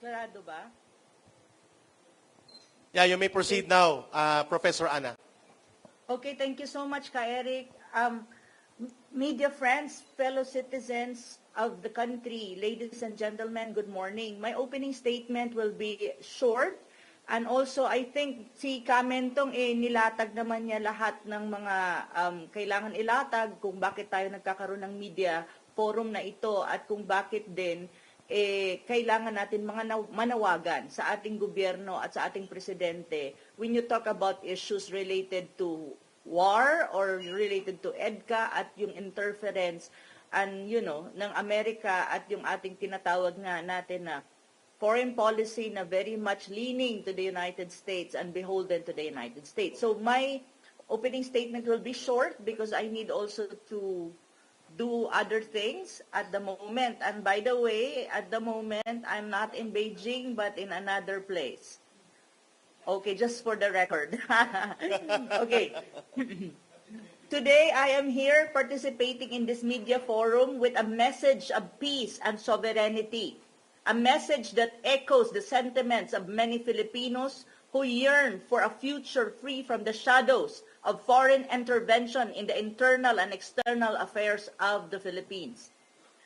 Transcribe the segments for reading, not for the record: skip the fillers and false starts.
Sarado ba? Yeah, you may proceed now, Professor Ana. Okay, thank you so much, Ka Eric. Media friends, fellow citizens of the country, ladies and gentlemen, good morning. My opening statement will be short. And also, I think si Kamentong nilatag naman niya lahat ng mga kailangan ilatag kung bakit tayo nagkakaroon ng media forum na ito at kung bakit din kailangan natin mga manawagan sa ating gobyerno at sa ating presidente when you talk about issues related to war or related to EDCA at yung interference and ng Amerika at yung ating tinatawag nga natin na foreign policy na very much leaning to the United States and beholden to the United States. So my opening statement will be short because I need also to do other things at the moment. And by the way, at the moment, I'm not in Beijing, but in another place. Okay, just for the record. Okay. Today, I am here participating in this media forum with a message of peace and sovereignty, a message that echoes the sentiments of many Filipinos who yearn for a future free from the shadows of foreign intervention in the internal and external affairs of the Philippines.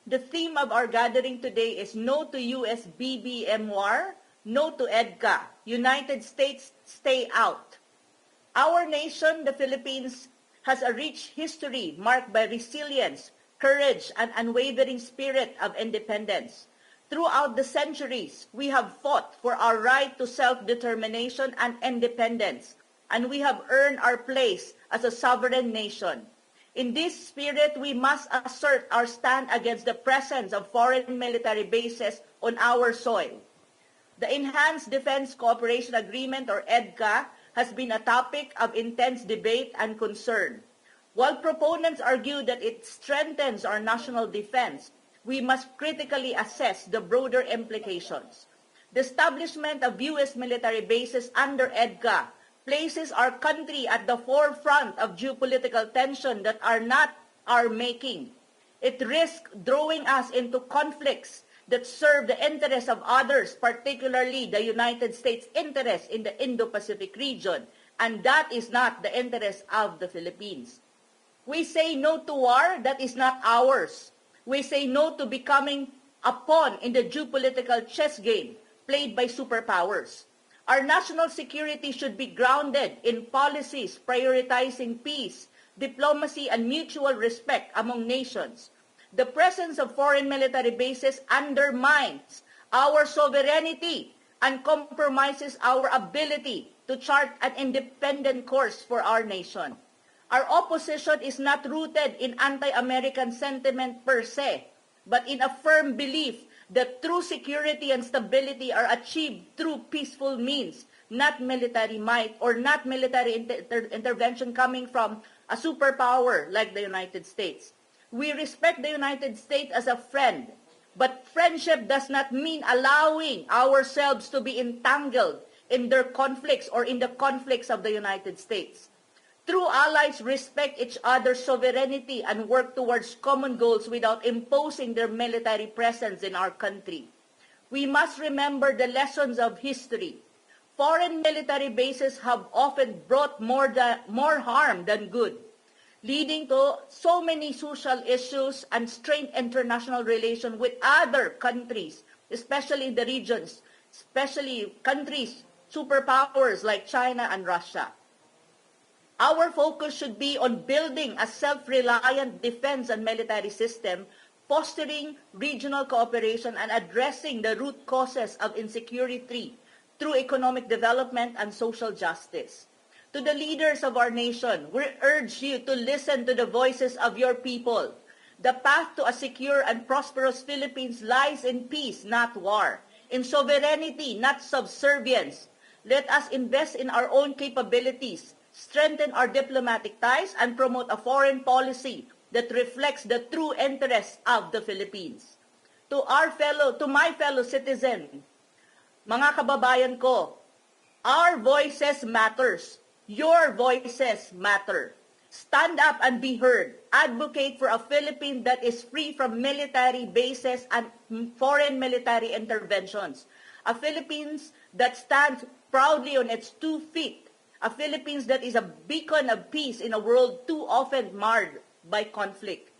The theme of our gathering today is no to US BBM war, no to EDCA, United States stay out. Our nation, the Philippines, has a rich history marked by resilience, courage, and unwavering spirit of independence. Throughout the centuries, we have fought for our right to self-determination and independence, and we have earned our place as a sovereign nation. In this spirit, we must assert our stand against the presence of foreign military bases on our soil. The Enhanced Defense Cooperation Agreement, or EDCA, has been a topic of intense debate and concern. While proponents argue that it strengthens our national defense, we must critically assess the broader implications. The establishment of U.S. military bases under EDCA places our country at the forefront of geopolitical tension that are not our making. It risks drawing us into conflicts that serve the interests of others, particularly the United States' interests in the Indo-Pacific region, and that is not the interest of the Philippines. We say no to war that is not ours. We say no to becoming a pawn in the geopolitical chess game played by superpowers. Our national security should be grounded in policies prioritizing peace, diplomacy, and mutual respect among nations. The presence of foreign military bases undermines our sovereignty and compromises our ability to chart an independent course for our nation. Our opposition is not rooted in anti-American sentiment per se, but in a firm belief that true security and stability are achieved through peaceful means, not military might or not military intervention coming from a superpower like the United States. We respect the United States as a friend, but friendship does not mean allowing ourselves to be entangled in their conflicts or in the conflicts of the United States. True allies respect each other's sovereignty and work towards common goals without imposing their military presence in our country. We must remember the lessons of history. Foreign military bases have often brought more harm than good, leading to so many social issues and strained international relations with other countries, especially in the regions, especially countries, superpowers like China and Russia. Our focus should be on building a self-reliant defense and military system, fostering regional cooperation, and addressing the root causes of insecurity through economic development and social justice. To the leaders of our nation, we urge you to listen to the voices of your people. The path to a secure and prosperous Philippines lies in peace, not war, in sovereignty, not subservience. Let us invest in our own capabilities, strengthen our diplomatic ties, and promote a foreign policy that reflects the true interests of the Philippines. To my fellow citizens, mga kababayan ko, our voices matters. Your voices matter. Stand up and be heard. Advocate for a Philippine that is free from military bases and foreign military interventions. A Philippines that stands proudly on its 2 feet. A Philippines that is a beacon of peace in a world too often marred by conflict.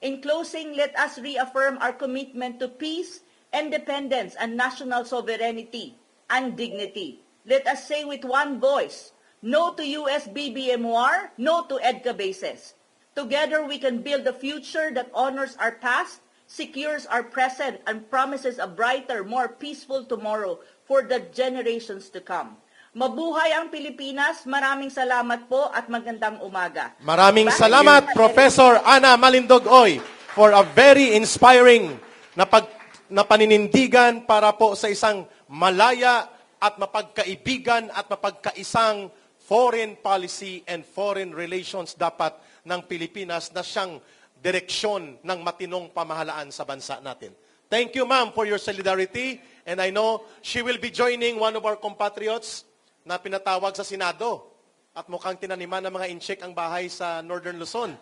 In closing, let us reaffirm our commitment to peace, independence, and national sovereignty and dignity. Let us say with one voice, no to US BBMOR, no to EDCA bases. Together we can build a future that honors our past, secures our present, and promises a brighter, more peaceful tomorrow for the generations to come. Mabuhay ang Pilipinas. Maraming salamat po at magandang umaga. Maraming Back to salamat, you, Professor Ana Malindog-Oy, for a very inspiring na paninindigan para po sa isang malaya at mapagkaibigan at mapagkaisang foreign policy and foreign relations dapat ng Pilipinas na siyang direksyon ng matinong pamahalaan sa bansa natin. Thank you, ma'am, for your solidarity. And I know she will be joining one of our compatriots na pinatawag sa Senado. At mukhang tinaniman ng mga incheck ang bahay sa Northern Luzon.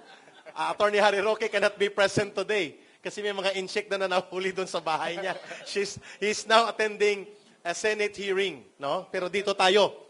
Attorney Harry Roque cannot be present today kasi may mga incheck na nanahuli doon sa bahay niya. He's now attending a Senate hearing, no? Pero dito tayo